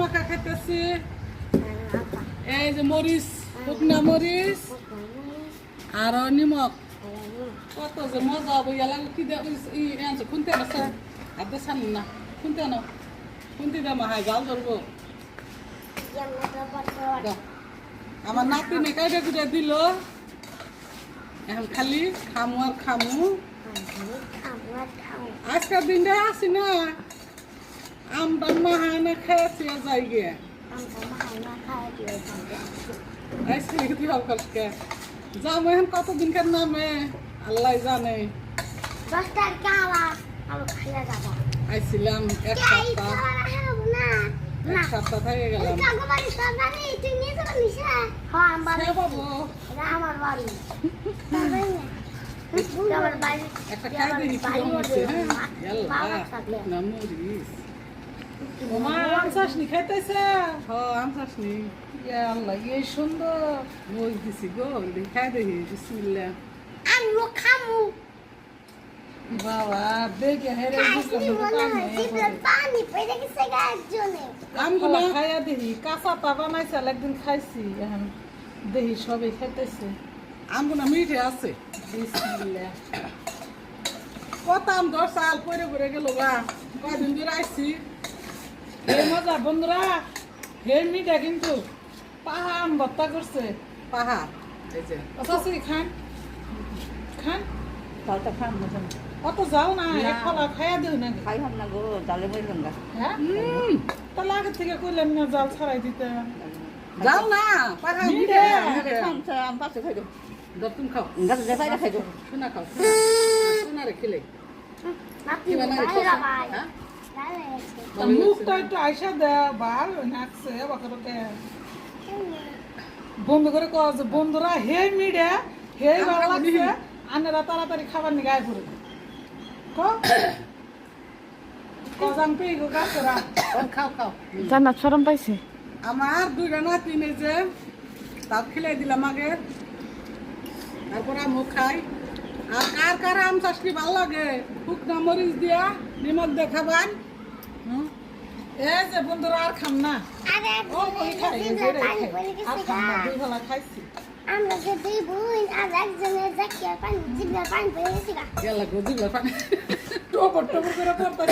মাখা খাইতেছি। এই যে মরিচ, শুকনা মরিচ আর নিমক। কত যে মজা বইয়া লাগে কি দিয়ে খুনতে আছে হাতে ছান না খুনতে না খুনতে দে মাহাই জাল ধরবো। আমার নাতি নে কাইটা কুটা দিল এখন খালি খামু আর খামু। আজকের দিনটা আসি না আমটা মাহাই না খেয়েছি যাই গিয়ে যাবো এখন কতদিনকার নামে আল্লাহ জানে। আইছিলাম এক সপ্তাহ থেকে গেলাম। একটা খাই দেখি আম চাষনি খাইতেছে। আম চাষনি আল্লাহ এই সুন্দর মই দিছি গো খাই দেখি বিসমিল্লাহ। বাবা দেখে হেরে আমগুলো খাইয়া দেখি কাঁচা তা বানাইছে একদিন খাইছি এখন দেখি সবাই খাইতেছে। আমগুলো মিঠে আছে বিসমিল্লাহ। কত আম 10 সাল পরে পরে গেল গা কয়দিন ধরে আইছি। এই মজা বন্ধুরা হে মিঠা কিন্তু পাহা আম ভর্তা করছে পাহা। এই যে খান খান তালটা খাম না অত যাও না এক ফলা খাইয়া দেও না খাই হাম না গো জালে বইলাম না। হ্যাঁ তাহলে আগে থেকে কইলেন না জাল ছাড়াই দিতে। যাও না পাহা মিঠা খাম আম পাশে খাই দাও দপ তুমি খাও গাছ দেখাই খাই দাও শোনা খাও শোনা রে খেলে মুখটা একটু আইসা দেয় বার নাকছে বাকরতে বন্ধ করে কজ বন্ধুরা হে মিডে হে ভালো লাগছে আনেরা তাড়াতাড়ি খাবার নি গায়ে পড়ে কজাং পেয়ে গো গাছরা খাও খাও জান্নাত শরম পাইছে। আমার দুইটা নাতি নে যে তাও খেলাই দিলাম আগে তারপর আমও খাই। আর কার কার আম চাষনি ভালো লাগে শুকনা মরিচ দিয়া নিমখ দিয়ে খাবার। এই যে বন্ধুরা আর খাম না খাইছি টোপর টোপর করে পড়তে